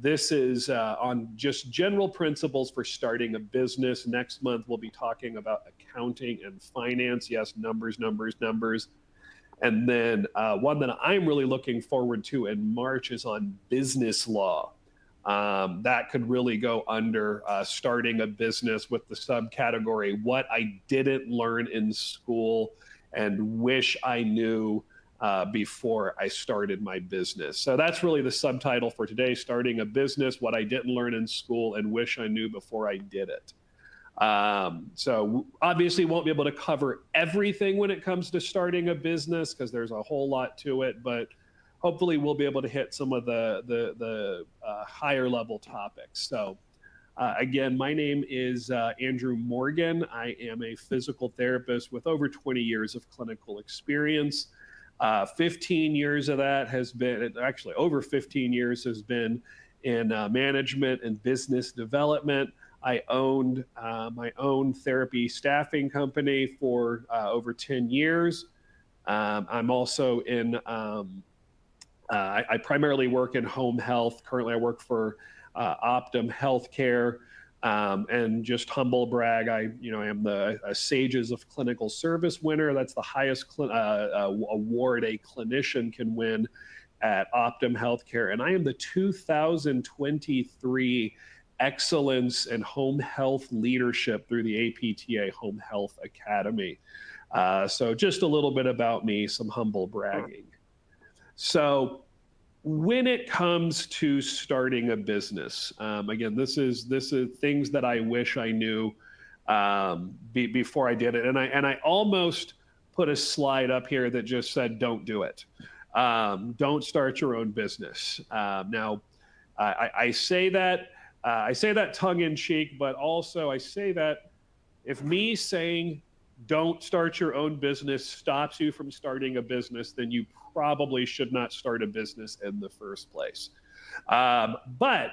This is on just general principles for starting a business. Next month, we'll be talking about accounting and finance. Yes, numbers, numbers, numbers. And then one that I'm really looking forward to in March is on business law. That could really go under starting a business with the subcategory, what I didn't learn in school and wish I knew before I started my business. So that's really the subtitle for today, starting a business, what I didn't learn in school and wish I knew before I did it. So obviously won't be able to cover everything when it comes to starting a business because there's a whole lot to it, but hopefully we'll be able to hit some of the higher level topics. So again, my name is Andrew Morgan. I am a physical therapist with over 20 years of clinical experience. 15 years of that has been, actually over 15 years has been in management and business development. I owned my own therapy staffing company for over 10 years. I'm also in, I primarily work in home health. Currently, I work for Optum Healthcare. And just humble brag, I am the Sages of Clinical Service winner. That's the highest award a clinician can win at Optum Healthcare. And I am the 2023 Excellence in Home Health Leadership through the APTA Home Health Academy. So just a little bit about me, some humble bragging. So when it comes to starting a business, again, this is things that I wish I knew before I did it. And I almost put a slide up here that just said, don't do it. Don't start your own business. Now, I say that tongue in cheek, but also I say that if me saying don't start your own business stops you from starting a business, then you probably should not start a business in the first place. But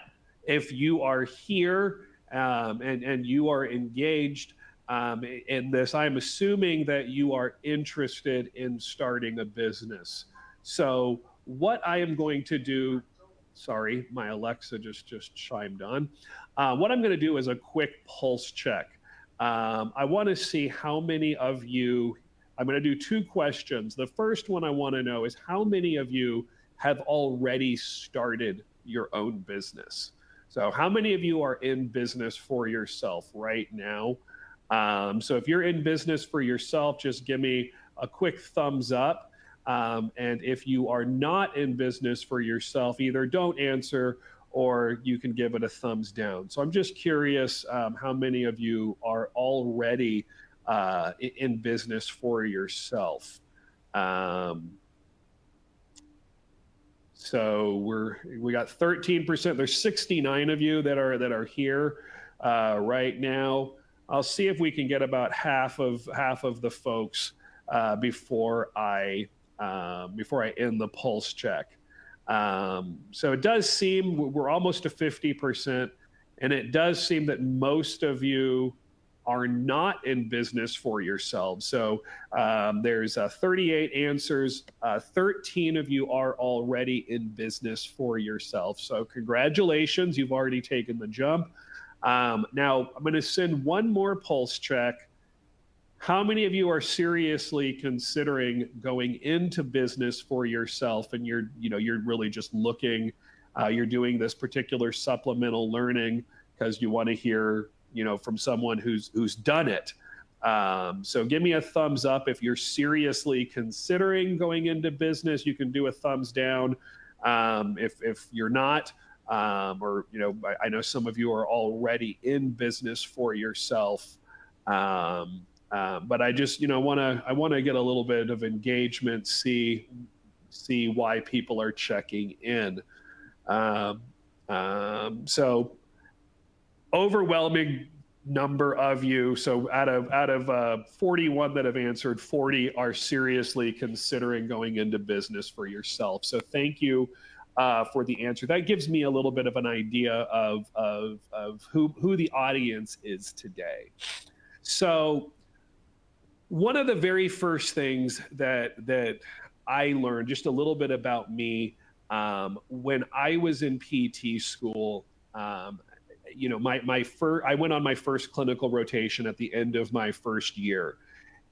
if you are here and you are engaged in this, I'm assuming that you are interested in starting a business. So what I am going to do, sorry, my Alexa just chimed on. What I'm going to do is a quick pulse check. I want to see how many of you, I'm going to do two questions. The first one I want to know is how many of you have already started your own business? So how many of you are in business for yourself right now? So if you're in business for yourself, just give me a quick thumbs up. And if you are not in business for yourself, either don't answer or you can give it a thumbs down. So I'm just curious how many of you are already in business for yourself. So we got 13%. There's 69 of you that are here right now. I'll see if we can get about half of the folks before I end the pulse check. So it does seem we're almost to 50%, and it does seem that most of you are not in business for yourselves. So there's 38 answers. 13 of you are already in business for yourself. So congratulations, you've already taken the jump. Now I'm going to send one more pulse check. How many of you are seriously considering going into business for yourself, and you're really just looking, you're doing this particular supplemental learning because you want to hear, from someone who's done it. So give me a thumbs up if you're seriously considering going into business. You can do a thumbs down if you're not, or I know some of you are already in business for yourself. But I just, I want to get a little bit of engagement, see why people are checking in. So overwhelming number of you. So out of 41 that have answered, 40 are seriously considering going into business for yourself. So thank you for the answer. That gives me a little bit of an idea of who the audience is today. So one of the very first things that I learned, just a little bit about me, When I was in PT school, I went on my first clinical rotation at the end of my first year.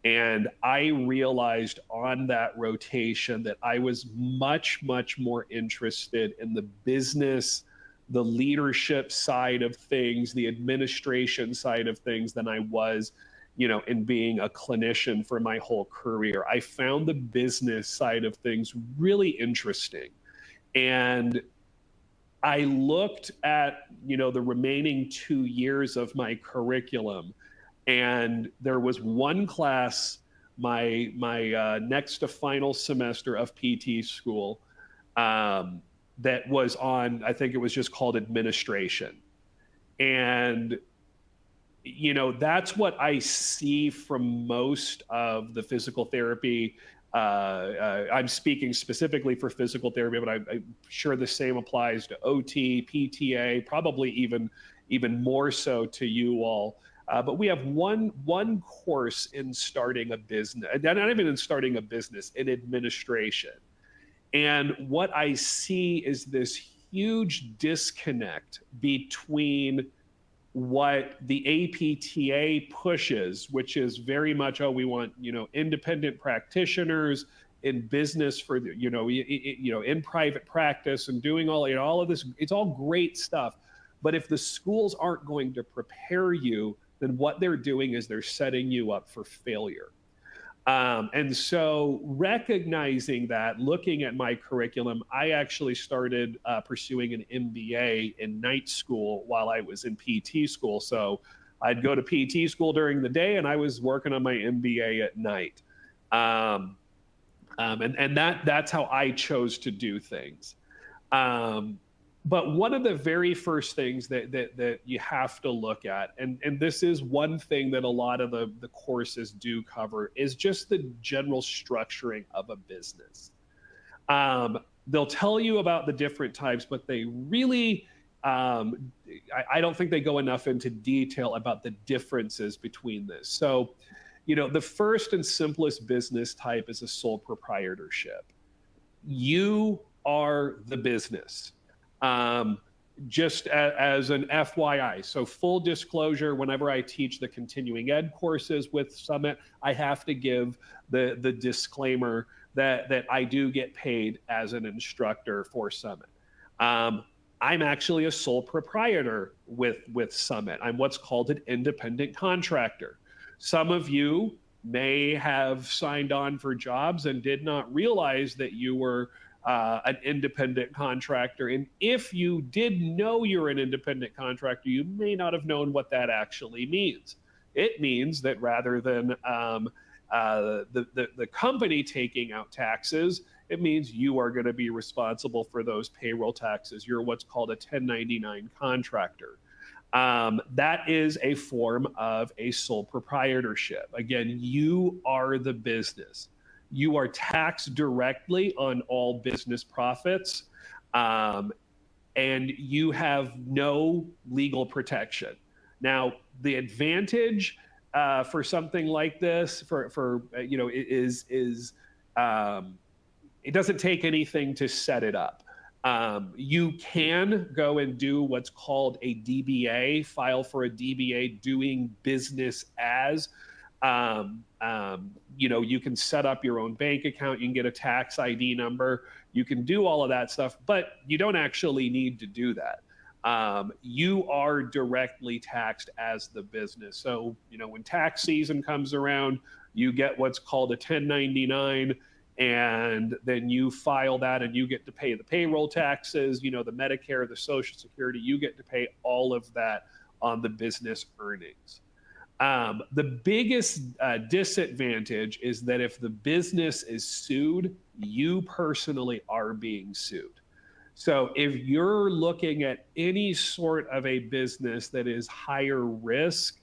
And I realized on that rotation that I was much, much more interested in the business, the leadership side of things, the administration side of things than I was, in being a clinician for my whole career. I found the business side of things really interesting. And I looked at, the remaining 2 years of my curriculum, and there was one class, my next to final semester of PT school, that was on, I think it was just called administration. And, that's what I see from most of the physical therapy. I'm speaking specifically for physical therapy, but I'm sure the same applies to OT, PTA, probably even more so to you all. But we have one course in starting a business, not even in starting a business, in administration. And what I see is this huge disconnect between what the APTA pushes, which is very much, we want, independent practitioners in business for, in private practice and doing all of this. It's all great stuff. But if the schools aren't going to prepare you, then what they're doing is they're setting you up for failure. And so recognizing that, looking at my curriculum, I actually started pursuing an MBA in night school while I was in PT school. So I'd go to PT school during the day and I was working on my MBA at night. And that's how I chose to do things. But one of the very first things that you have to look at, and this is one thing that a lot of the courses do cover, is just the general structuring of a business. They'll tell you about the different types, but they really, I don't think they go enough into detail about the differences between this. So, the first and simplest business type is a sole proprietorship. You are the business. Just as an FYI, so full disclosure, whenever I teach the continuing ed courses with Summit, I have to give the disclaimer that I do get paid as an instructor for Summit. I'm actually a sole proprietor with Summit. I'm what's called an independent contractor. Some of you may have signed on for jobs and did not realize that you were an independent contractor. And if you did know you're an independent contractor, you may not have known what that actually means. It means that rather than the company taking out taxes, it means you are going to be responsible for those payroll taxes. You're what's called a 1099 contractor. That is a form of a sole proprietorship. Again, you are the business. You are taxed directly on all business profits, and you have no legal protection. Now, the advantage for something like this, is it doesn't take anything to set it up. You can go and do what's called a DBA, file for a DBA, doing business as. You can set up your own bank account, you can get a tax ID number, you can do all of that stuff, but you don't actually need to do that. You are directly taxed as the business. So, when tax season comes around, you get what's called a 1099, and then you file that and you get to pay the payroll taxes, the Medicare, the Social Security, you get to pay all of that on the business earnings. The biggest disadvantage is that if the business is sued, you personally are being sued. So if you're looking at any sort of a business that is higher risk,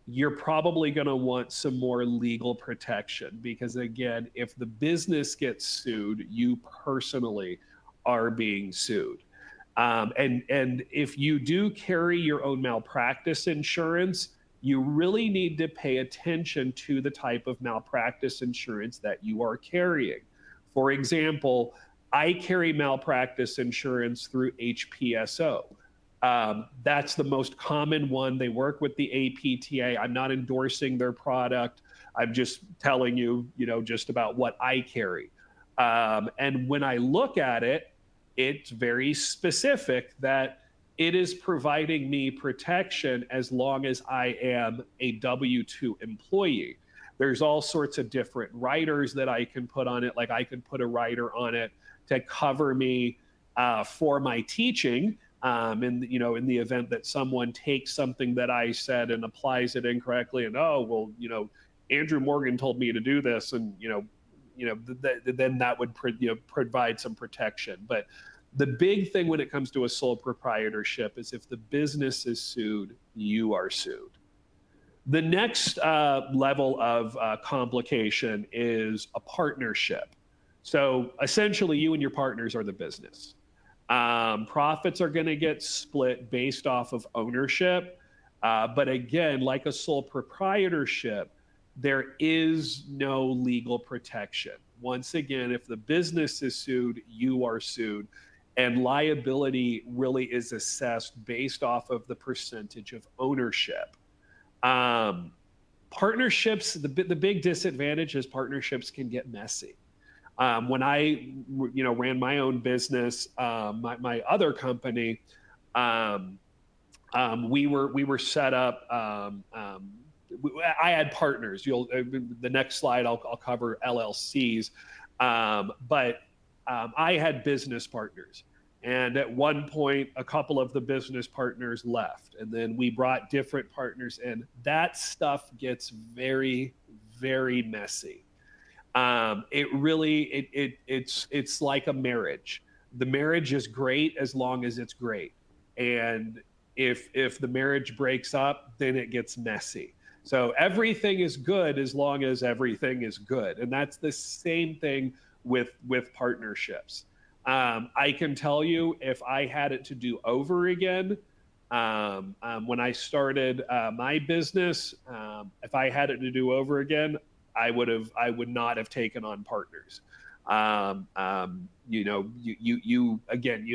you're probably going to want some more legal protection, because again, if the business gets sued, you personally are being sued. And if you do carry your own malpractice insurance, you really need to pay attention to the type of malpractice insurance that you are carrying. For example, I carry malpractice insurance through HPSO. That's the most common one. They work with the APTA. I'm not endorsing their product. I'm just telling you, just about what I carry. And when I look at it, it's very specific that it is providing me protection as long as I am a W-2 employee. There's all sorts of different riders that I can put on it. Like I could put a rider on it to cover me for my teaching. In the event that someone takes something that I said and applies it incorrectly, and Andrew Morgan told me to do this, and then that would provide some protection. But the big thing when it comes to a sole proprietorship is if the business is sued, you are sued. The next level of complication is a partnership. So essentially, you and your partners are the business. Profits are going to get split based off of ownership. But again, like a sole proprietorship, there is no legal protection. Once again, if the business is sued, you are sued. And liability really is assessed based off of the percentage of ownership. Partnerships, the big disadvantage is partnerships can get messy. When I, ran my own business, my other company, we were set up. I had partners. The next slide I'll cover LLCs, but I had business partners. And at one point, a couple of the business partners left, and then we brought different partners in. That stuff gets very, very messy. It's like a marriage. The marriage is great as long as it's great, and if the marriage breaks up, then it gets messy. So everything is good as long as everything is good, and that's the same thing with partnerships. I can tell you, if I had it to do over again, when I started my business, if I had it to do over again, I would not have taken on partners. You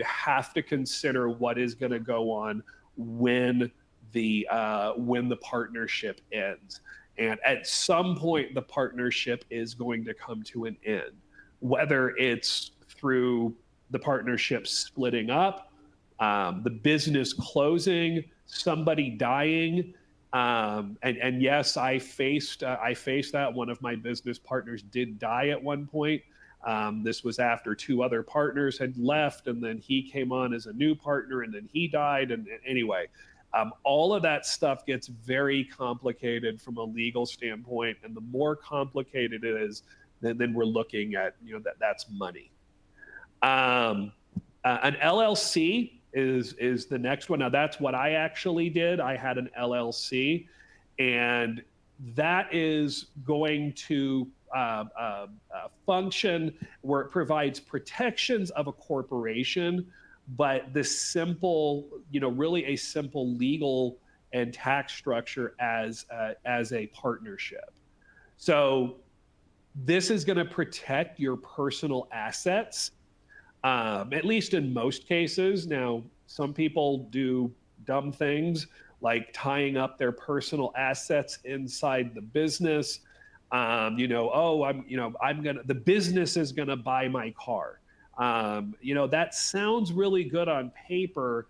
have to consider what is going to go on when the partnership ends, and at some point the partnership is going to come to an end, whether it's through the partnership splitting up, the business closing, somebody dying. And yes, I faced that. One of my business partners did die at one point. This was after two other partners had left, and then he came on as a new partner, and then he died. And anyway, all of that stuff gets very complicated from a legal standpoint. And the more complicated it is, then we're looking at, that's money. An LLC is the next one. Now that's what I actually did. I had an LLC, and that is going to function where it provides protections of a corporation, but the simple, really a simple legal and tax structure as a partnership. So this is going to protect your personal assets. At least in most cases. Now, some people do dumb things like tying up their personal assets inside the business. The business is gonna buy my car. That sounds really good on paper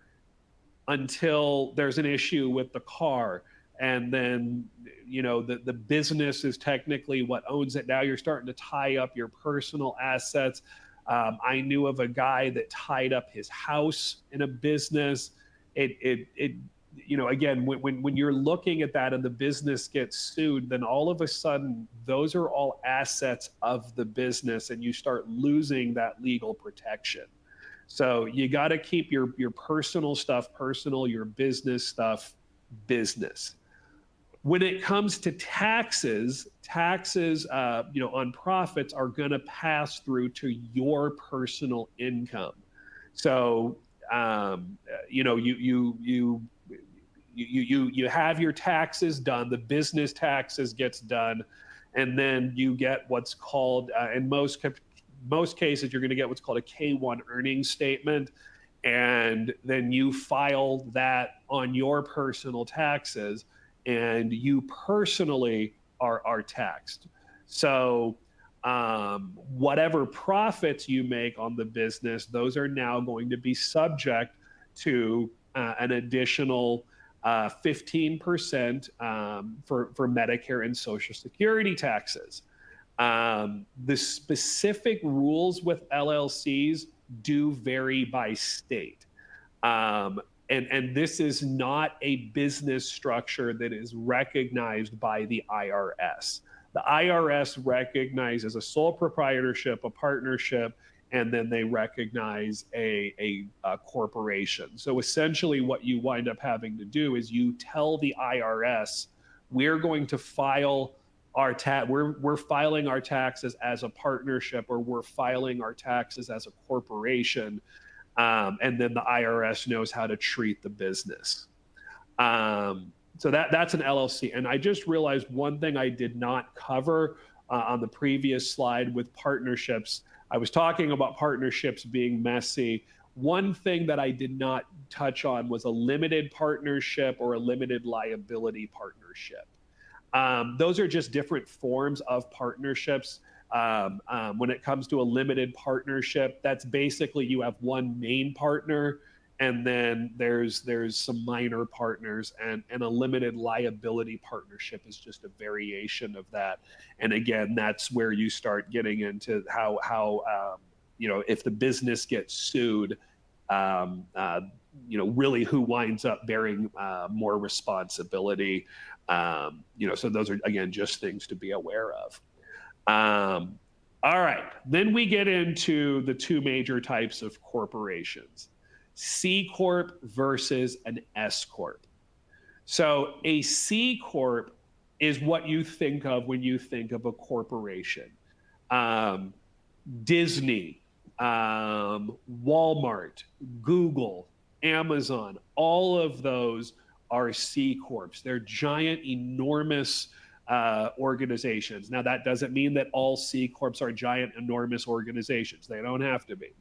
until there's an issue with the car. And then, the business is technically what owns it. Now you're starting to tie up your personal assets. I knew of a guy that tied up his house in a business. Again, when you're looking at that and the business gets sued, then all of a sudden those are all assets of the business, and you start losing that legal protection. So you got to keep your personal stuff personal, your business stuff business. When it comes to taxes, on profits are going to pass through to your personal income. So, you have your taxes done, the business taxes gets done, and then you get what's called, in most most cases, you're going to get what's called a K-1 earnings statement. And then you file that on your personal taxes, and you personally are taxed. So whatever profits you make on the business, those are now going to be subject to an additional 15% for Medicare and Social Security taxes. The specific rules with LLCs do vary by state. And this is not a business structure that is recognized by the IRS. The IRS recognizes a sole proprietorship, a partnership, and then they recognize a corporation. So essentially what you wind up having to do is you tell the IRS, we're going to file our we're filing our taxes as a partnership, or we're filing our taxes as a corporation. And then the IRS knows how to treat the business. So that's an LLC. And I just realized one thing I did not cover on the previous slide with partnerships. I was talking about partnerships being messy. One thing that I did not touch on was a limited partnership or a limited liability partnership. Those are just different forms of partnerships. When it comes to a limited partnership, that's basically you have one main partner, and then there's some minor partners, and a limited liability partnership is just a variation of that. And again, that's where you start getting into how if the business gets sued, really who winds up bearing more responsibility. So those are, again, just things to be aware of. All right, then we get into the two major types of corporations, C Corp versus an S Corp. So a C Corp is what you think of when you think of a corporation. Disney, Walmart, Google, Amazon, all of those are C Corps. They're giant, enormous organizations. Now, that doesn't mean that all C Corps are giant, enormous organizations. They don't have to be.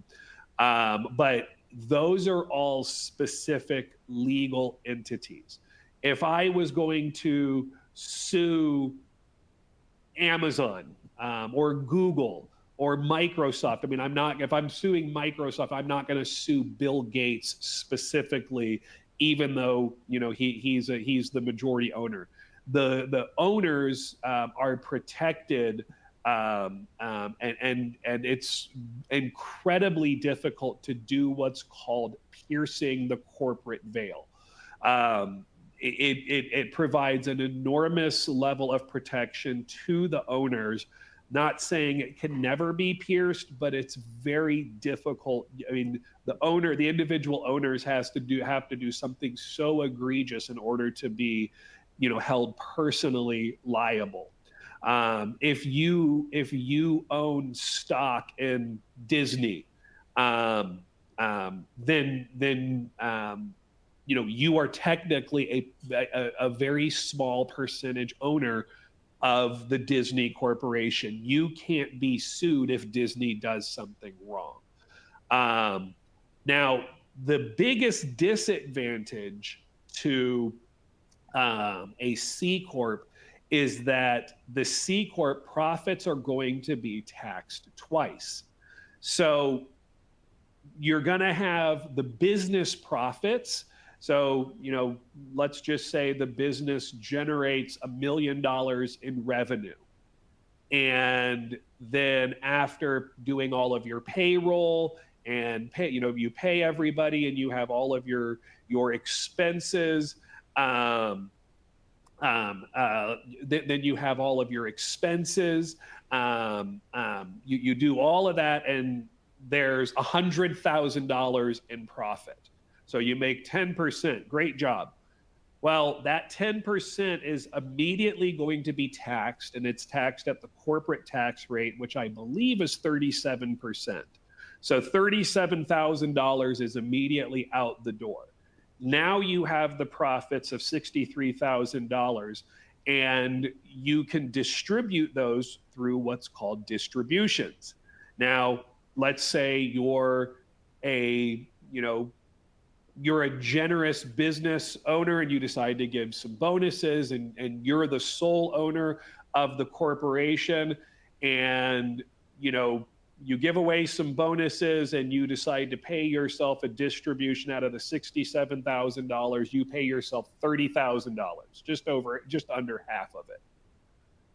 But those are all specific legal entities. If I was going to sue Amazon or Google or Microsoft, I mean, if I'm suing Microsoft, I'm not going to sue Bill Gates specifically, even though, he's the majority owner. The owners are protected, and it's incredibly difficult to do what's called piercing the corporate veil. It provides an enormous level of protection to the owners. Not saying it can never be pierced, but it's very difficult. I mean, the individual owners have to do something so egregious in order to be, held personally liable. If you own stock in Disney, then you are technically a very small percentage owner of the Disney Corporation. You can't be sued if Disney does something wrong. Now, the biggest disadvantage to a C Corp is that the C Corp profits are going to be taxed twice. So you're going to have the business profits. So, let's just say the business generates $1 million in revenue. And then after doing all of your payroll and you pay everybody and you have all of your expenses, then you have all of your expenses. You do all of that, and there's $100,000 in profit. So you make 10%, great job. Well, that 10% is immediately going to be taxed, and it's taxed at the corporate tax rate, which I believe is 37%. So $37,000 is immediately out the door. Now you have the profits of $63,000, and you can distribute those through what's called distributions. Now, let's say you're a, you know, you're a generous business owner and you decide to give some bonuses, and you're the sole owner of the corporation, and you know you give away some bonuses and you decide to pay yourself a distribution out of the $67,000, you pay yourself $30,000, just under half of it.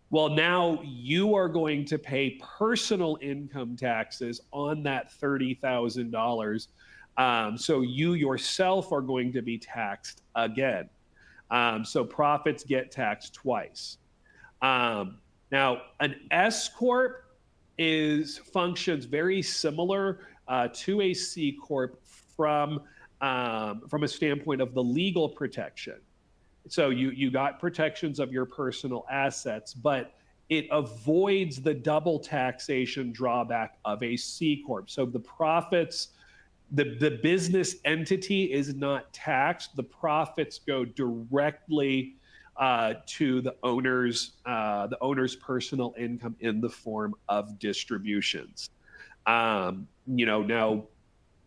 Well, now you are going to pay personal income taxes on that $30,000. So you yourself are going to be taxed again. So profits get taxed twice. Now, an S corp functions very similar to a C corp from a standpoint of the legal protection. So you got protections of your personal assets, but it avoids the double taxation drawback of a C corp. So the profits, the business entity is not taxed. The profits go directly to the owner's personal income in the form of distributions. Now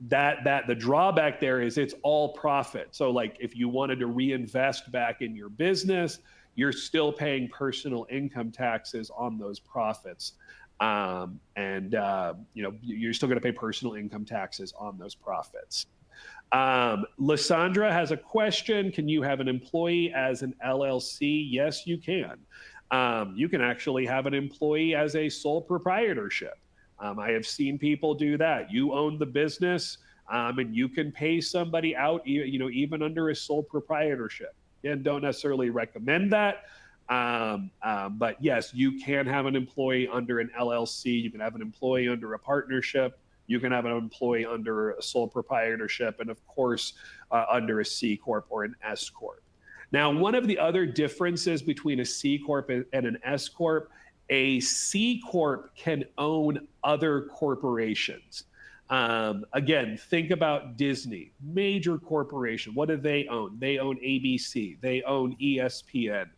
that the drawback there is it's all profit. So like if you wanted to reinvest back in your business, you're still paying personal income taxes on those profits. You're still going to pay personal income taxes on those profits. Lysandra has a question. Can you have an employee as an LLC? Yes, you can. You can actually have an employee as a sole proprietorship. I have seen people do that. You own the business, and you can pay somebody out, even under a sole proprietorship. And don't necessarily recommend that. But yes, you can have an employee under an LLC. You can have an employee under a partnership. You can have an employee under a sole proprietorship, and of course, under a C corp or an S corp. Now, one of the other differences between a C corp and an S corp, a C corp can own other corporations. Again, think about Disney, major corporation. What do they own? They own ABC. They own ESPN.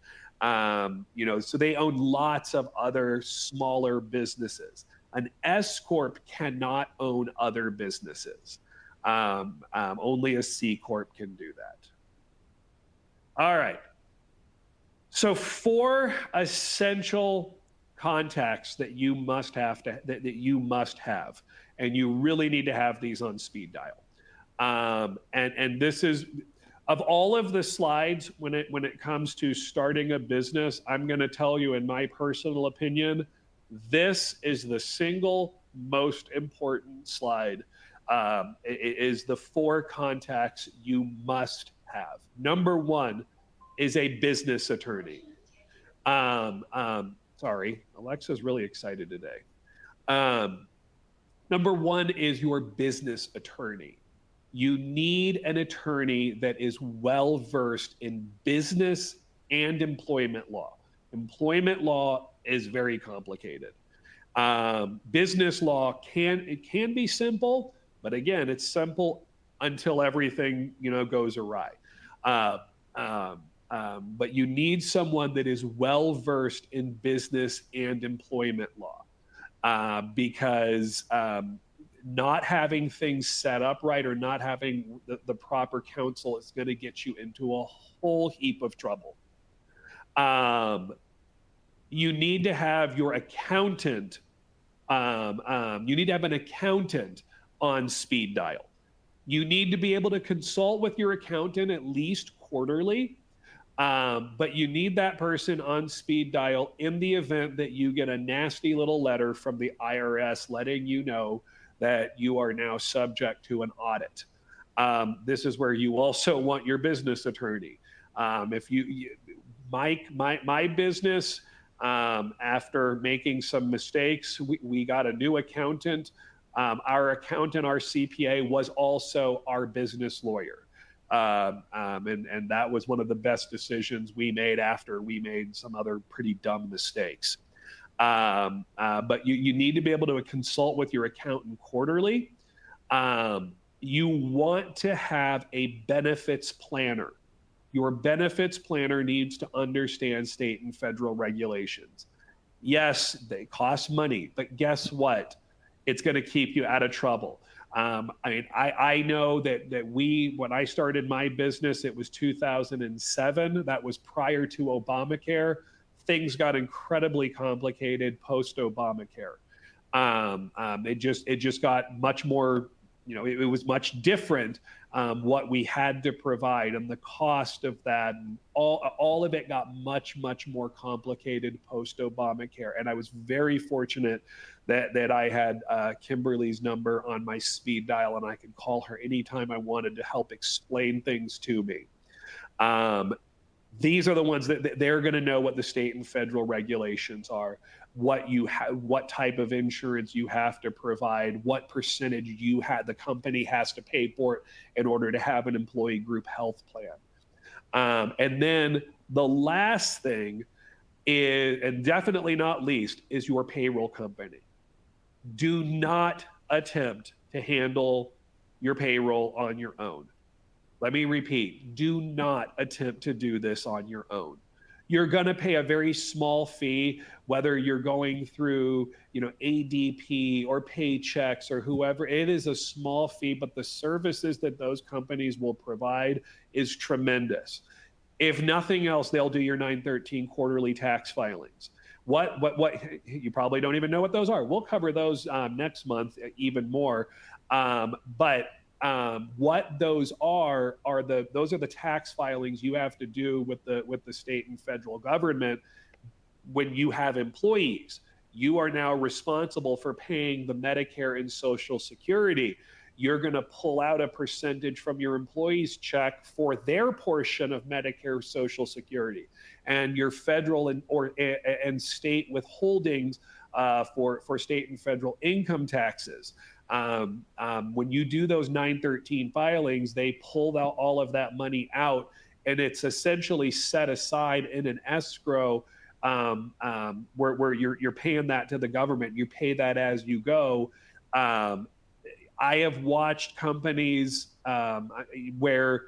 So they own lots of other smaller businesses. An S corp cannot own other businesses. Only a C corp can do that. All right. So 4 essential contacts that you must have, and you really need to have these on speed dial. And this is, of all of the slides, when it comes to starting a business, I'm going to tell you, in my personal opinion, this is the single most important slide. It is the 4 contacts you must have. Number 1 is a business attorney. Sorry, Alexa's really excited today. Number 1 is your business attorney. You need an attorney that is well-versed in business and employment law. Employment law is very complicated. Business law can be simple, but again, it's simple until everything goes awry. But you need someone that is well-versed in business and employment law, because not having things set up right or not having the proper counsel is going to get you into a whole heap of trouble. You need to have your accountant. You need to have an accountant on speed dial. You need to be able to consult with your accountant at least quarterly. But you need that person on speed dial in the event that you get a nasty little letter from the IRS letting you know that you are now subject to an audit. This is where you also want your business attorney. My business, after making some mistakes, we got a new accountant. Our accountant, our CPA, was also our business lawyer. And that was one of the best decisions we made after we made some other pretty dumb mistakes. But you need to be able to consult with your accountant quarterly. You want to have a benefits planner. Your benefits planner needs to understand state and federal regulations. Yes, they cost money, but guess what? It's going to keep you out of trouble. I know that when I started my business, it was 2007. That was prior to Obamacare. Things got incredibly complicated post Obamacare. It just got much more, it was much different, what we had to provide and the cost of that, and all of it got much more complicated post Obamacare. And I was very fortunate that I had Kimberly's number on my speed dial, and I could call her anytime I wanted to help explain things to me. These are the ones that they're going to know what the state and federal regulations are, what type of insurance you have to provide, what percentage the company has to pay for it in order to have an employee group health plan. And then the last thing is, and definitely not least, is your payroll company. Do not attempt to handle your payroll on your own. Let me repeat, do not attempt to do this on your own. You're going to pay a very small fee, whether you're going through, ADP or Paychecks or whoever. It is a small fee, but the services that those companies will provide is tremendous. If nothing else, they'll do your 913 quarterly tax filings. What you probably don't even know what those are. We'll cover those next month even more. What those are those are the tax filings you have to do with the state and federal government when you have employees. You are now responsible for paying the Medicare and Social Security. You're going to pull out a percentage from your employees' check for their portion of Medicare, Social Security, and your federal and state withholdings for state and federal income taxes. When you do those 913 filings, they pull out all of that money out, and it's essentially set aside in an escrow where you're paying that to the government. You pay that as you go. I have watched companies where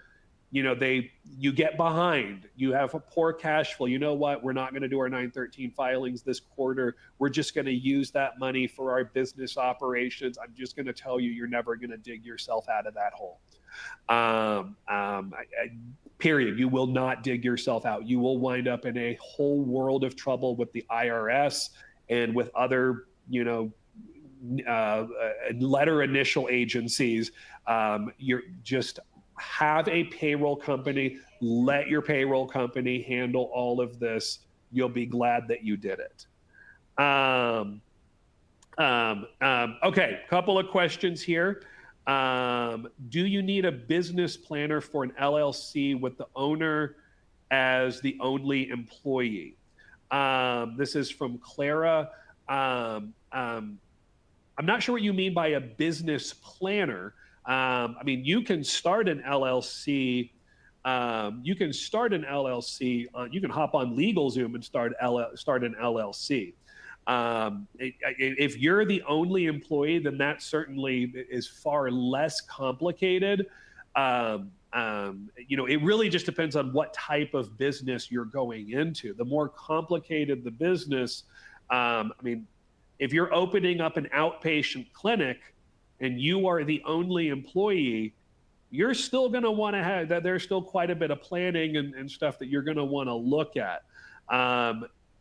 you get behind, you have a poor cash flow. You know what? We're not going to do our 913 filings this quarter. We're just going to use that money for our business operations. I'm just going to tell you, you're never going to dig yourself out of that hole. Period. You will not dig yourself out. You will wind up in a whole world of trouble with the IRS and with other, letter initial agencies. You're just have a payroll company. Let your payroll company handle all of this. You'll be glad that you did it. Okay, couple of questions here. Do you need a business planner for an LLC with the owner as the only employee? This is from Clara. I'm not sure what you mean by a business planner. You can start an LLC. You can hop on LegalZoom and start an LLC. If you're the only employee, then that certainly is far less complicated. It really just depends on what type of business you're going into. The more complicated the business, if you're opening up an outpatient clinic and you are the only employee, you're still going to want to have that. There's still quite a bit of planning and stuff that you're going to want to look at.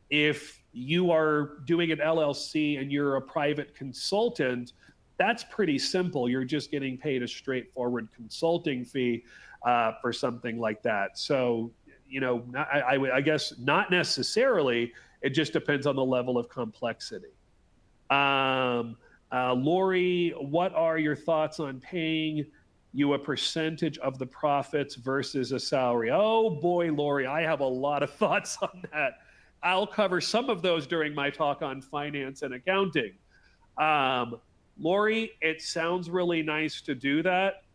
If you are doing an LLC and you're a private consultant, that's pretty simple. You're just getting paid a straightforward consulting fee for something like that. So, I guess not necessarily. It just depends on the level of complexity. Lori, what are your thoughts on paying you a percentage of the profits versus a salary? Oh boy, Lori, I have a lot of thoughts on that. I'll cover some of those during my talk on finance and accounting. Lori, it sounds really nice to do that.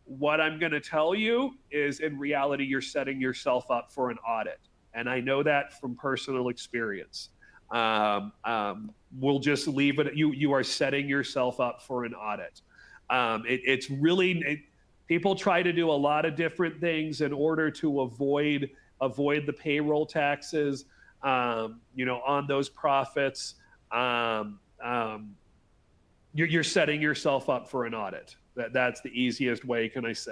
What I'm going to tell you is, in reality, you're setting yourself up for an audit. And I know that from personal experience. We'll just leave it. You are setting yourself up for an audit. People try to do a lot of different things in order to avoid the payroll taxes, on those profits. you're setting yourself up for an audit. That's the easiest way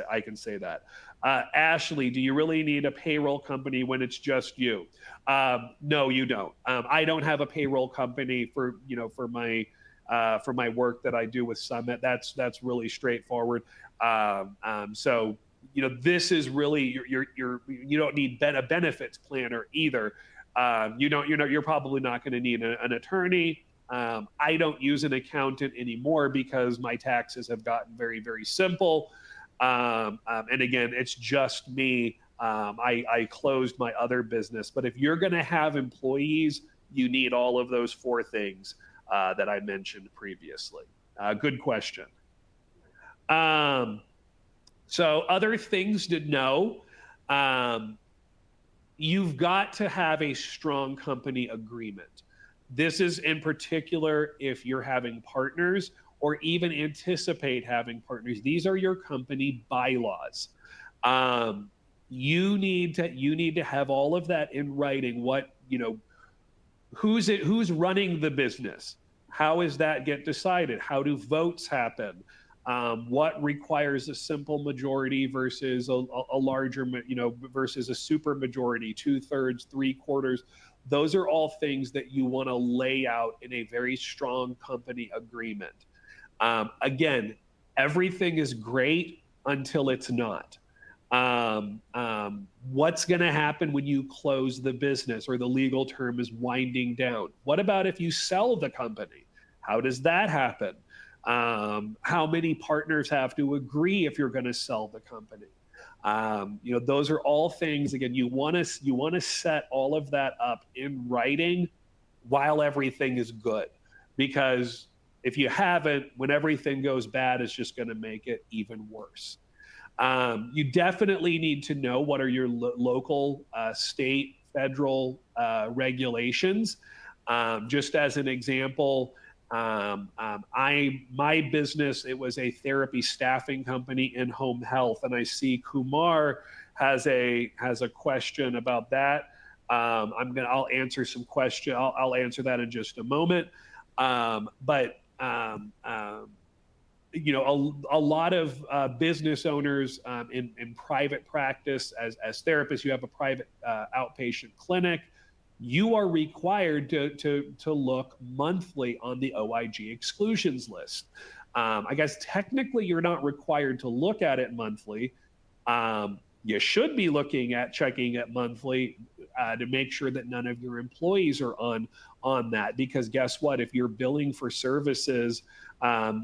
I can say that. Ashley, do you really need a payroll company when it's just you? No, you don't. I don't have a payroll company for for my work that I do with Summit. That's really straightforward. So this is really you don't need a benefits planner either. You're probably not going to need an attorney. I don't use an accountant anymore because my taxes have gotten very, very simple. And again, it's just me. I closed my other business. But if you're going to have employees, you need all of those four things that I mentioned previously. Good question. So other things to know. You've got to have a strong company agreement. This is in particular if you're having partners or even anticipate having partners. These are your company bylaws. You need to have all of that in writing. Who's running the business? How is that get decided? How do votes happen? What requires a simple majority versus a larger, versus a super majority, 2/3, 3/4. Those are all things that you want to lay out in a very strong company agreement. Again, everything is great until it's not. What's going to happen when you close the business, or the legal term is winding down? What about if you sell the company? How does that happen? How many partners have to agree if you're going to sell the company? Those are all things, again, you want to set all of that up in writing while everything is good, because if you haven't, when everything goes bad, it's just going to make it even worse. You definitely need to know what are your local, state, federal regulations. Just as an example, my business, it was a therapy staffing company in home health, and I see Kumar has a question about that. I'll answer some question. I'll answer that in just a moment. But a lot of business owners in private practice as therapists, you have a private outpatient clinic. You are required to look monthly on the OIG exclusions list. I guess technically you're not required to look at it monthly. You should be checking it monthly to make sure that none of your employees are on that. Because guess what? If you're billing for services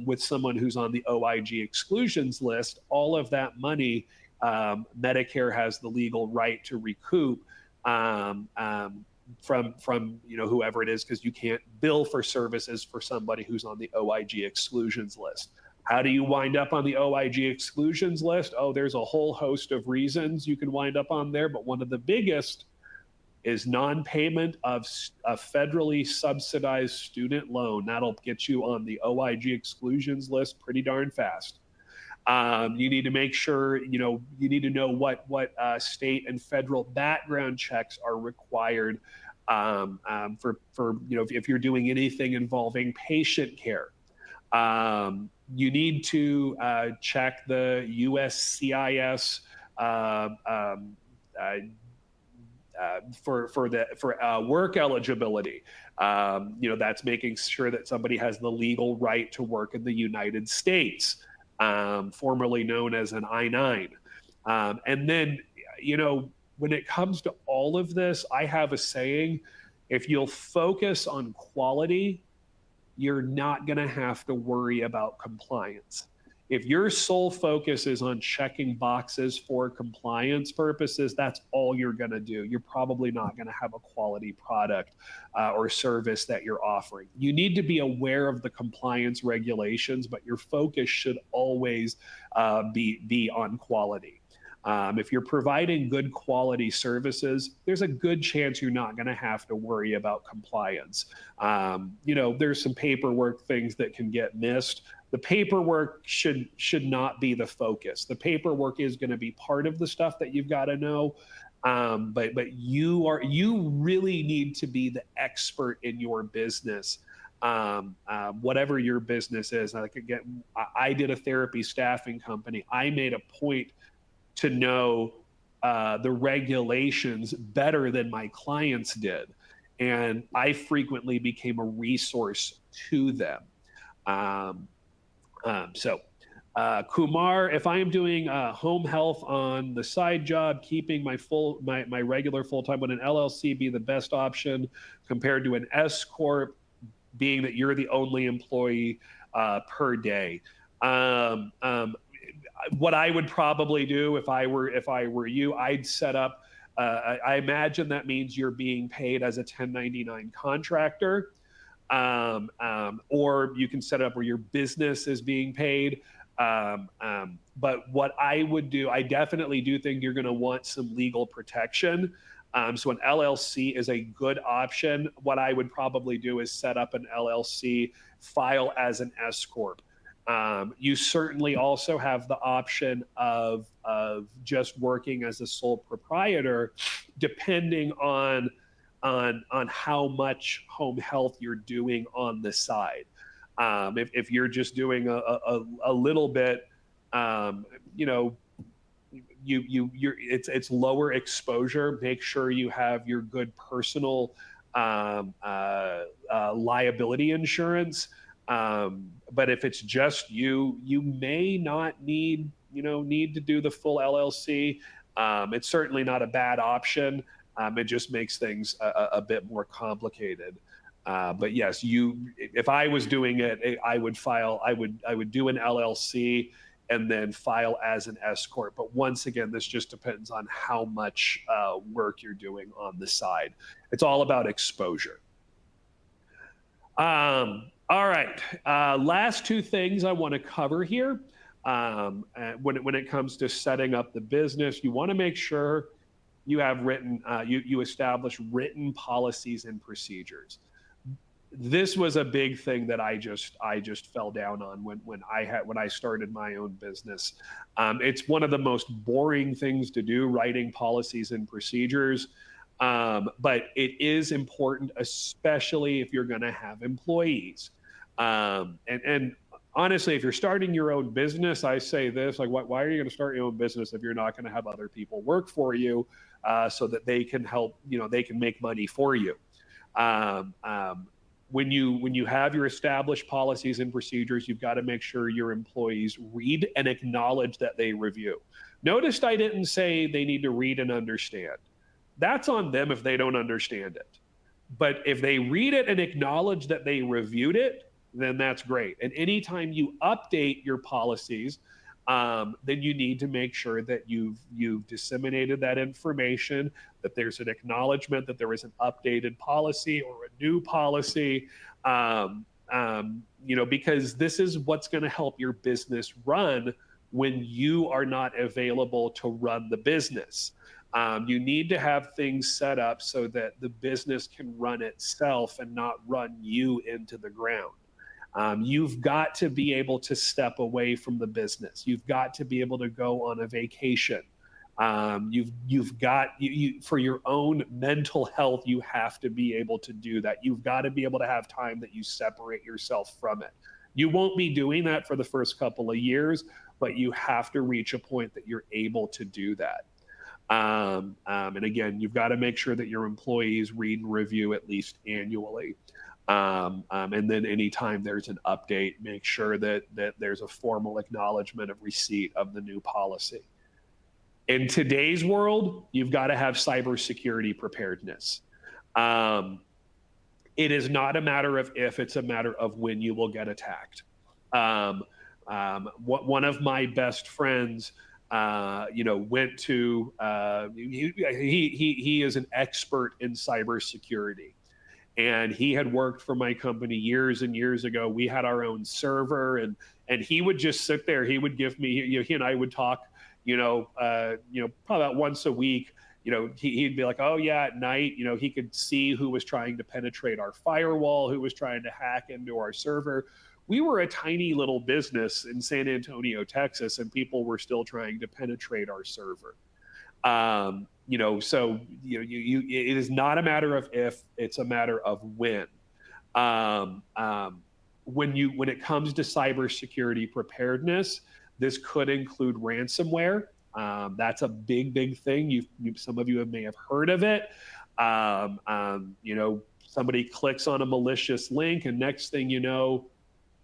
with someone who's on the OIG exclusions list, all of that money, Medicare has the legal right to recoup from whoever it is, because you can't bill for services for somebody who's on the OIG exclusions list. How do you wind up on the OIG exclusions list? Oh, there's a whole host of reasons you can wind up on there, but one of the biggest is non-payment of a federally subsidized student loan. That'll get you on the OIG exclusions list pretty darn fast. You need to make sure, you need to know what state and federal background checks are required for if you're doing anything involving patient care. You need to check the USCIS for work eligibility. That's making sure that somebody has the legal right to work in the United States. Formerly known as an I-9. And then, when it comes to all of this, I have a saying: if you'll focus on quality, you're not going to have to worry about compliance. If your sole focus is on checking boxes for compliance purposes, that's all you're going to do. You're probably not going to have a quality product or service that you're offering. You need to be aware of the compliance regulations, but your focus should always be on quality. If you're providing good quality services, there's a good chance you're not going to have to worry about compliance. There's some paperwork things that can get missed. The paperwork should not be the focus. The paperwork is going to be part of the stuff that you've got to know, but you really need to be the expert in your business. whatever your business is. Like again, I did a therapy staffing company. I made a point to know the regulations better than my clients did. And I frequently became a resource to them. Um, so Kumar, if I am doing home health on the side job, keeping my regular full time, would an LLC be the best option compared to an S corp, being that you're the only employee per day? Um, um, what I would probably do if I were you, I'd set up. I imagine that means you're being paid as a 1099 contractor, or you can set up where your business is being paid. But what I would do, I definitely do think you're going to want some legal protection. So an LLC is a good option. What I would probably do is set up an LLC, file as an S corp. You certainly also have the option of just working as a sole proprietor, depending on how much home health you're doing on the side. If you're just doing a little bit, you know, it's lower exposure. Make sure you have your good personal liability insurance. But if it's just you may not need to do the full LLC. It's certainly not a bad option. It just makes things a bit more complicated. But yes, if I was doing it, I would do an LLC and then file as an S corp. But once again, this just depends on how much work you're doing on the side. It's all about exposure. All right, last two things I want to cover here. When it comes to setting up the business, you want to make sure you have you establish written policies and procedures. This was a big thing that I just fell down on when I started my own business. It's one of the most boring things to do, writing policies and procedures. But it is important, especially if you're going to have employees. And honestly, if you're starting your own business, I say this, like, why are you going to start your own business if you're not going to have other people work for you, so that they can help, they can make money for you. When you have your established policies and procedures, you've got to make sure your employees read and acknowledge that they review. Notice I didn't say they need to read and understand. That's on them if they don't understand it. But if they read it and acknowledge that they reviewed it, then that's great. And anytime you update your policies, then you need to make sure that you've disseminated that information, that there's an acknowledgement that there is an updated policy or a new policy, because this is what's going to help your business run when you are not available to run the business. You need to have things set up so that the business can run itself and not run you into the ground. You've got to be able to step away from the business. You've got to be able to go on a vacation. You've got for your own mental health, you have to be able to do that. You've got to be able to have time that you separate yourself from it. You won't be doing that for the first couple of years, but you have to reach a point that you're able to do that. And again, you've got to make sure that your employees read and review at least annually. And then anytime there's an update, make sure that there's a formal acknowledgement of receipt of the new policy. In today's world, you've got to have cybersecurity preparedness. It is not a matter of if, it's a matter of when you will get attacked. One of my best friends, went to, he is an expert in cybersecurity. And he had worked for my company years and years ago. We had our own server, and he would just sit there. He would give me, he and I would talk, probably about once a week. He'd be like, oh yeah, at night, he could see who was trying to penetrate our firewall, who was trying to hack into our server. We were a tiny little business in San Antonio, Texas, and people were still trying to penetrate our server. It is not a matter of if, it's a matter of when. Um, um, when it comes to cybersecurity preparedness, this could include ransomware. That's a big thing. Some of you may have heard of it. Somebody clicks on a malicious link, and next thing you know,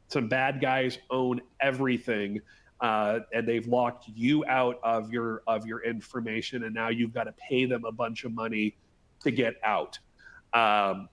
some bad guys own everything, and they've locked you out of your information, and now you've got to pay them a bunch of money to get out. Um,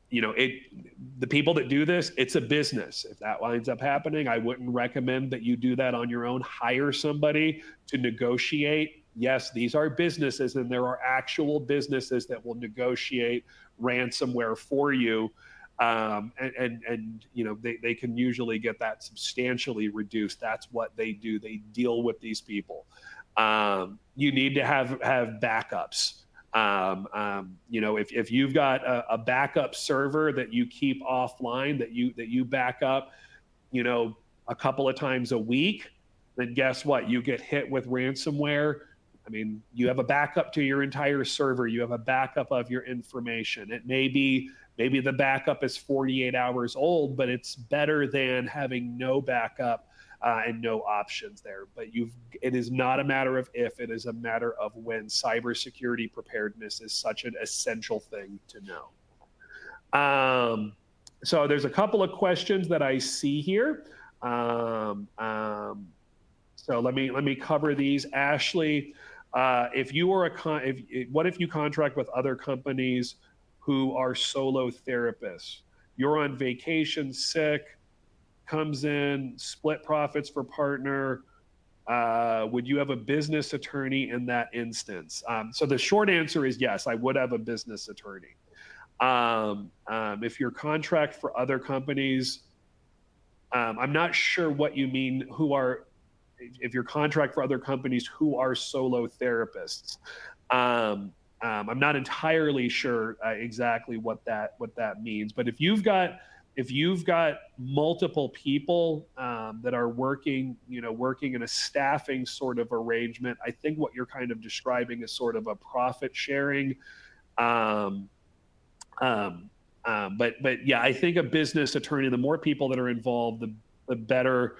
the people that do this, it's a business. If that winds up happening, I wouldn't recommend that you do that on your own. Hire somebody to negotiate. Yes, these are businesses, and there are actual businesses that will negotiate ransomware for you. They can usually get that substantially reduced. That's what they do. They deal with these people. You need to have backups. If you've got a backup server that you keep offline, that you back up, a couple of times a week, then guess what? You get hit with ransomware. I mean, you have a backup to your entire server. You have a backup of your information. It may be, maybe the backup is 48 hours old, but it's better than having no backup and no options there. But it is not a matter of if, it is a matter of when. Cybersecurity preparedness is such an essential thing to know. So there's a couple of questions that I see here. So let me cover these. Ashley, if you are what if you contract with other companies who are solo therapists? You're on vacation, sick, comes in, split profits for partner. Would you have a business attorney in that instance? So the short answer is yes, I would have a business attorney. If your contract for other companies, I'm not sure what you mean, if your contract for other companies who are solo therapists. I'm not entirely sure exactly what that means, but if you've got multiple people that are working in a staffing sort of arrangement, I think what you're kind of describing is sort of a profit sharing. But yeah, I think a business attorney, the more people that are involved, the better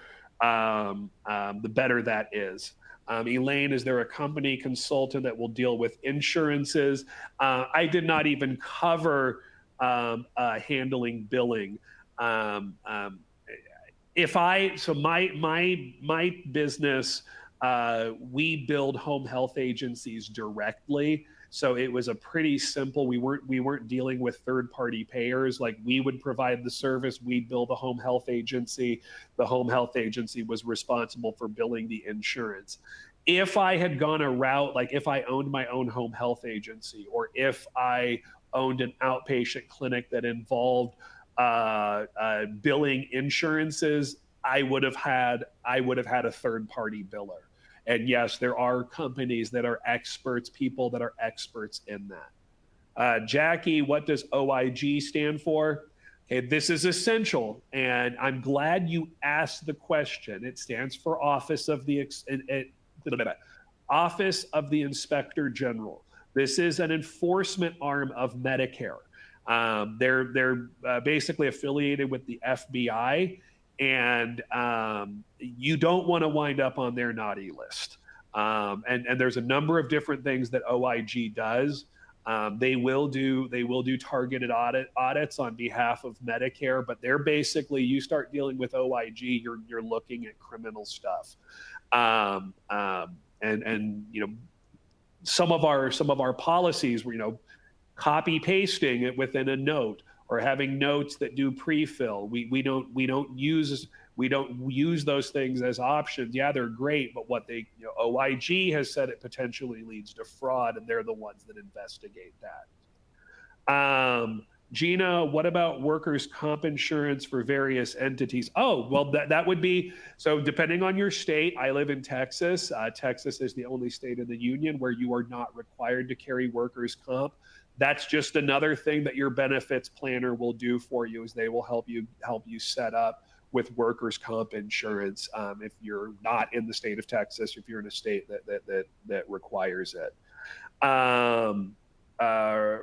that is. Elaine, is there a company consultant that will deal with insurances? I did not even cover handling billing. My business, we build home health agencies directly. So it was a pretty simple, we weren't dealing with third-party payers. Like, we would provide the service, we'd bill the home health agency. The home health agency was responsible for billing the insurance. If I had gone a route, like if I owned my own home health agency, or if I owned an outpatient clinic that involved billing insurances, I would have had a third-party biller. And yes, there are companies that are experts, people that are experts in that. Jackie, what does OIG stand for? Okay, this is essential, and I'm glad you asked the question. It stands for Office of the Inspector General. This is an enforcement arm of Medicare. They're basically affiliated with the FBI, and you don't want to wind up on their naughty list. And there's a number of different things that OIG does. They will do targeted audits on behalf of Medicare, but they're basically, you start dealing with OIG, you're looking at criminal stuff. And some of our policies were, copy pasting it within a note, or having notes that do pre-fill. We don't use those things as options. Yeah, they're great, but what OIG has said, it potentially leads to fraud, and they're the ones that investigate that. Gina, what about workers' comp insurance for various entities? Oh, well, that would be, so depending on your state, I live in Texas. Texas is the only state in the union where you are not required to carry workers' comp. That's just another thing that your benefits planner will do for you, is they will help you set up with workers' comp insurance if you're not in the state of Texas, if you're in a state that requires it.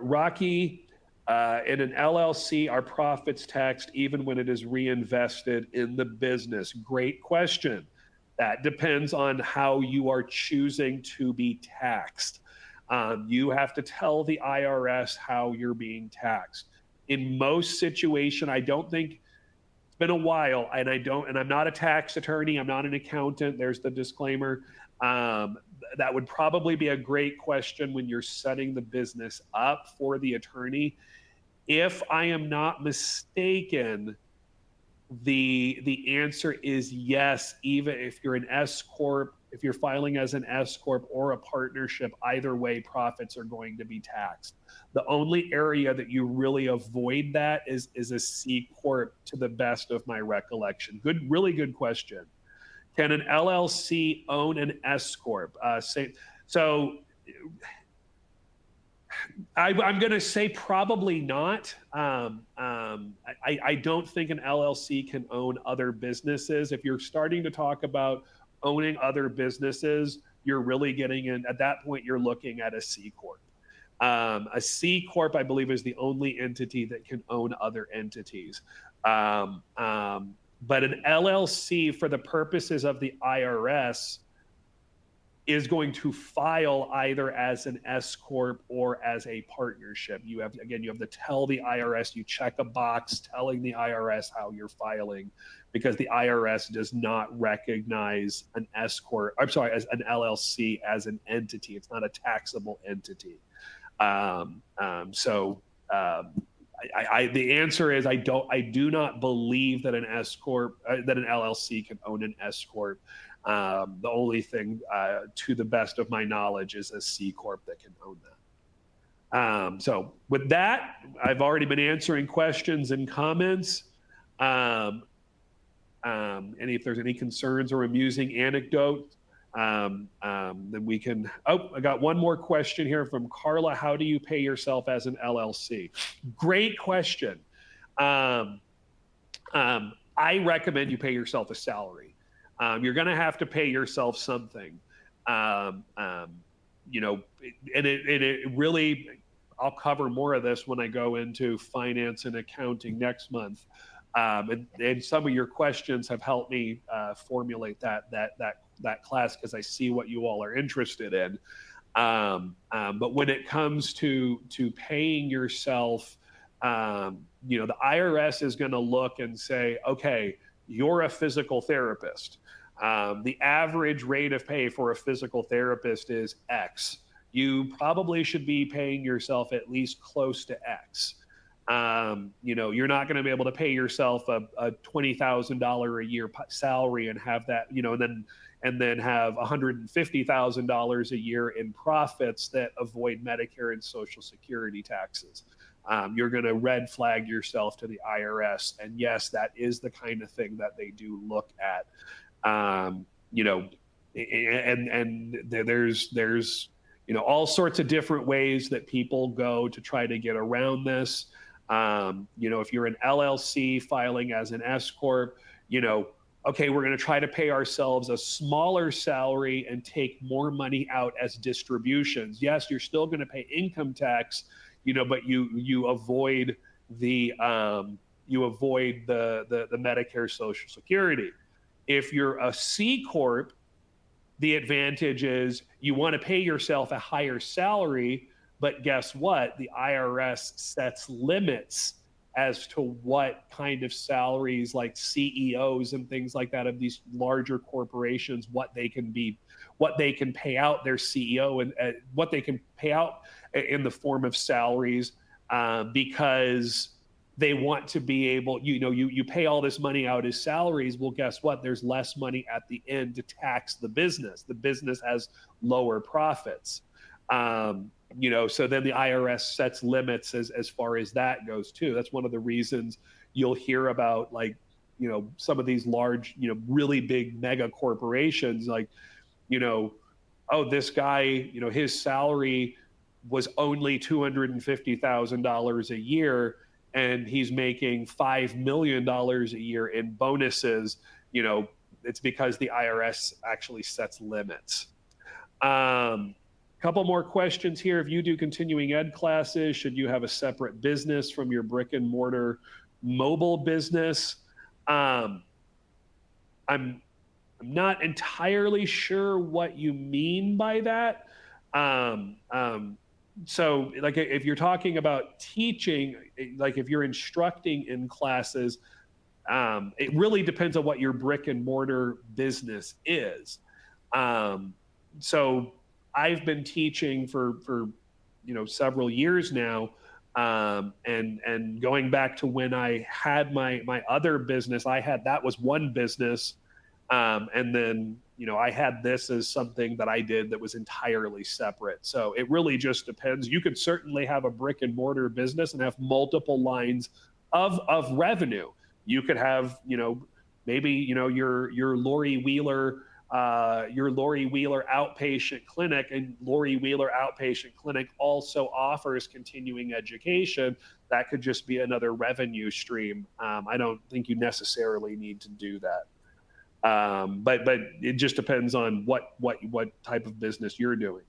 Rocky, In an LLC, are profits taxed even when it is reinvested in the business? Great question. That depends on how you are choosing to be taxed. You have to tell the IRS how you're being taxed. In most situations, I don't think it's been a while, and I'm not a tax attorney. I'm not an accountant. There's the disclaimer. Um, that would probably be a great question when you're setting the business up for the attorney. If I am not mistaken, the answer is yes, even if you're an S corp, if you're filing as an S corp or a partnership, either way, profits are going to be taxed. The only area that you really avoid that is a C corp, to the best of my recollection. Really good question. Can an LLC own an S corp? So. I'm going to say probably not. I don't think an LLC can own other businesses. If you're starting to talk about owning other businesses, you're really getting in. At that point, you're looking at a C corp. A C corp, I believe, is the only entity that can own other entities. But an LLC, for the purposes of the IRS, is going to file either as an S corp or as a partnership. You have to tell the IRS, you check a box telling the IRS how you're filing, because the IRS does not recognize an S corp, as an LLC as an entity. It's not a taxable entity. The answer is I do not believe that an S corp, that an LLC can own an S corp. The only thing, to the best of my knowledge, is a C corp that can own that. So with that, I've already been answering questions and comments. And if there's any concerns or amusing anecdotes, then we can. Oh, I got one more question here from Carla. How do you pay yourself as an LLC? Great question. I recommend you pay yourself a salary. You're going to have to pay yourself something. And it really, I'll cover more of this when I go into finance and accounting next month. And some of your questions have helped me formulate that class, because I see what you all are interested in. But when it comes to paying yourself, the IRS is going to look and say, okay, you're a physical therapist. The average rate of pay for a physical therapist is X. You probably should be paying yourself at least close to X. You're not going to be able to pay yourself a $20,000 a year salary and have that, and then have $150,000 a year in profits that avoid Medicare and Social Security taxes. You're going to red flag yourself to the IRS. And yes, that is the kind of thing that they do look at. And there's all sorts of different ways that people go to try to get around this. If you're an LLC filing as an S corp, okay, we're going to try to pay ourselves a smaller salary and take more money out as distributions. Yes, you're still going to pay income tax, but you avoid the Medicare Social Security. If you're a C corp, the advantage is you want to pay yourself a higher salary, but guess what? The IRS sets limits as to what kind of salaries, like CEOs and things like that of these larger corporations, what they can pay out their CEO and what they can pay out in the form of salaries, because they want to be able, you pay all this money out as salaries. Well, guess what? There's less money at the end to tax the business. The business has lower profits. So then the IRS sets limits as far as that goes too. That's one of the reasons you'll hear about, some of these large, really big mega corporations, oh, this guy, his salary was only $250,000 a year, and he's making $5 million a year in bonuses. It's because the IRS actually sets limits. Couple more questions here. If you do continuing ed classes, should you have a separate business from your brick and mortar mobile business? I'm not entirely sure what you mean by that. So like if you're talking about teaching, like if you're instructing in classes, it really depends on what your brick and mortar business is. So I've been teaching for several years now, and going back to when I had my other business, that was one business, and then I had this as something that I did that was entirely separate. So it really just depends. You could certainly have a brick and mortar business and have multiple lines of revenue. You could have maybe your Lori Wheeler outpatient clinic, and Lori Wheeler outpatient clinic also offers continuing education. That could just be another revenue stream. I don't think you necessarily need to do that. But it just depends on what type of business you're doing.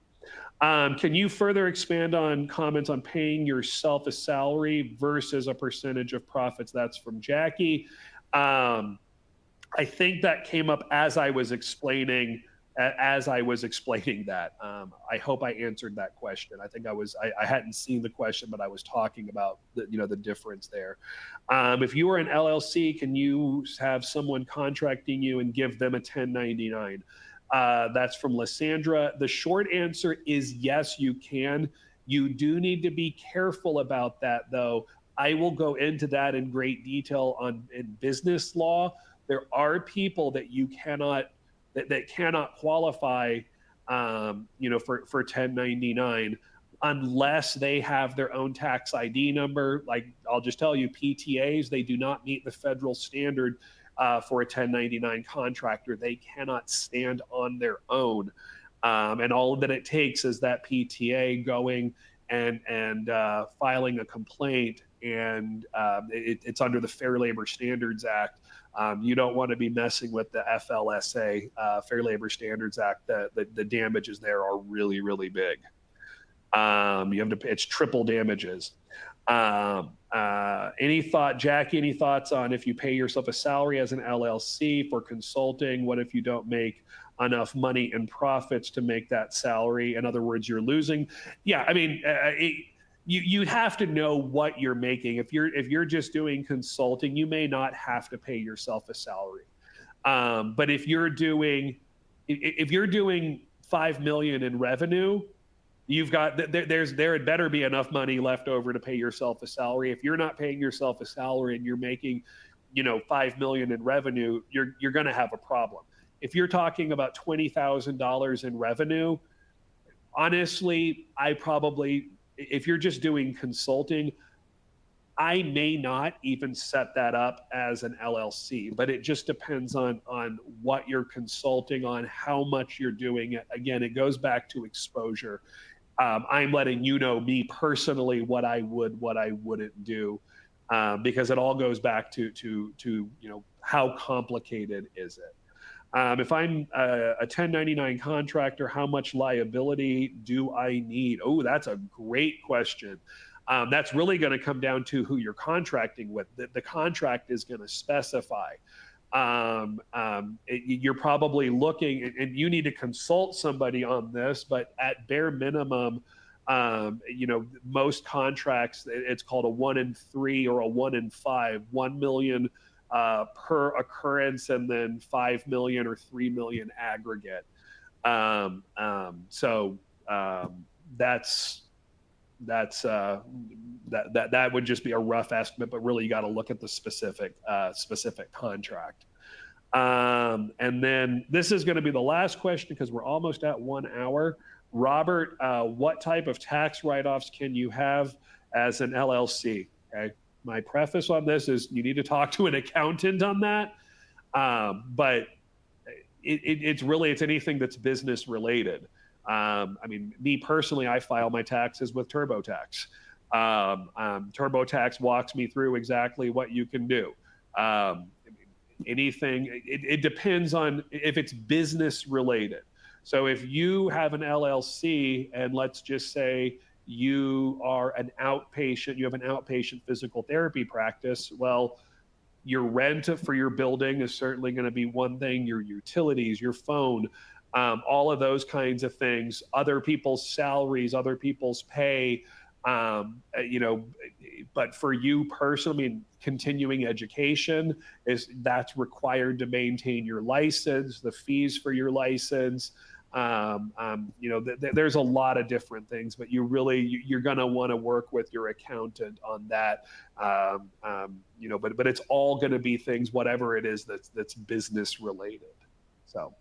Can you further expand on comments on paying yourself a salary versus a percentage of profits? That's from Jackie. I think that came up as I was explaining that. I hope I answered that question. I think I hadn't seen the question, but I was talking about the difference there. If you were an LLC, can you have someone contracting you and give them a 1099? That's from Lysandra. The short answer is yes, you can. You do need to be careful about that, though. I will go into that in great detail in business law. There are people that you cannot qualify, for 1099 unless they have their own tax ID number. Like I'll just tell you, PTAs, they do not meet the federal standard for a 1099 contractor. They cannot stand on their own, and all that it takes is that PTA going and filing a complaint, and it's under the Fair Labor Standards Act. You don't want to be messing with the FLSA, Fair Labor Standards Act. The damages there are really, really big. It's triple damages. Jackie, any thoughts on if you pay yourself a salary as an LLC for consulting? What if you don't make enough money in profits to make that salary? In other words, you're losing. Yeah, I mean, you have to know what you're making. If you're just doing consulting, you may not have to pay yourself a salary. But if you're doing 5 million in revenue, you've got there had better be enough money left over to pay yourself a salary. If you're not paying yourself a salary and you're making 5 million in revenue, you're going to have a problem. If you're talking about $20,000 in revenue, honestly, if you're just doing consulting, I may not even set that up as an LLC, but it just depends on what you're consulting on, how much you're doing it. Again, it goes back to exposure. I'm letting me personally what I wouldn't do, because it all goes back to how complicated is it. If I'm a 1099 contractor, how much liability do I need? Oh, that's a great question. That's really going to come down to who you're contracting with. The contract is going to specify. You're probably looking, and you need to consult somebody on this, but at bare minimum, most contracts, it's called a 1 in 3 or a 1 in 5, 1 million per occurrence, and then 5 million or 3 million aggregate. So that would just be a rough estimate, but really you got to look at the specific contract. And then this is going to be the last question because we're almost at 1 hour. Robert, what type of tax write-offs can you have as an LLC? Okay. My preface on this is you need to talk to an accountant on that. But it's anything that's business related. I mean, me personally, I file my taxes with TurboTax. TurboTax walks me through exactly what you can do. Anything, it depends on if it's business related. So if you have an LLC, and let's just say you are an outpatient, you have an outpatient physical therapy practice, well, your rent for your building is certainly going to be one thing, your utilities, your phone, all of those kinds of things, other people's salaries, other people's pay, you know, but for you personally, I mean, continuing education that's required to maintain your license, the fees for your license. You know, there's a lot of different things, but you're going to want to work with your accountant on that. You know, but it's all going to be things, whatever it is that's business related. So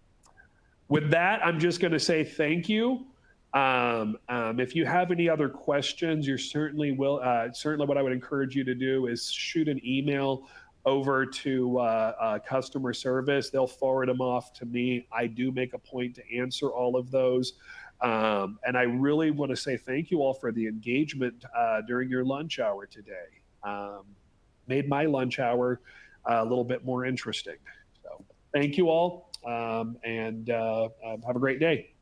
with that, I'm just going to say thank you. If you have any other questions, you're certainly what I would encourage you to do is shoot an email over to customer service. They'll forward them off to me. I do make a point to answer all of those. And I really want to say thank you all for the engagement during your lunch hour today. Made my lunch hour a little bit more interesting. So thank you all, and have a great day.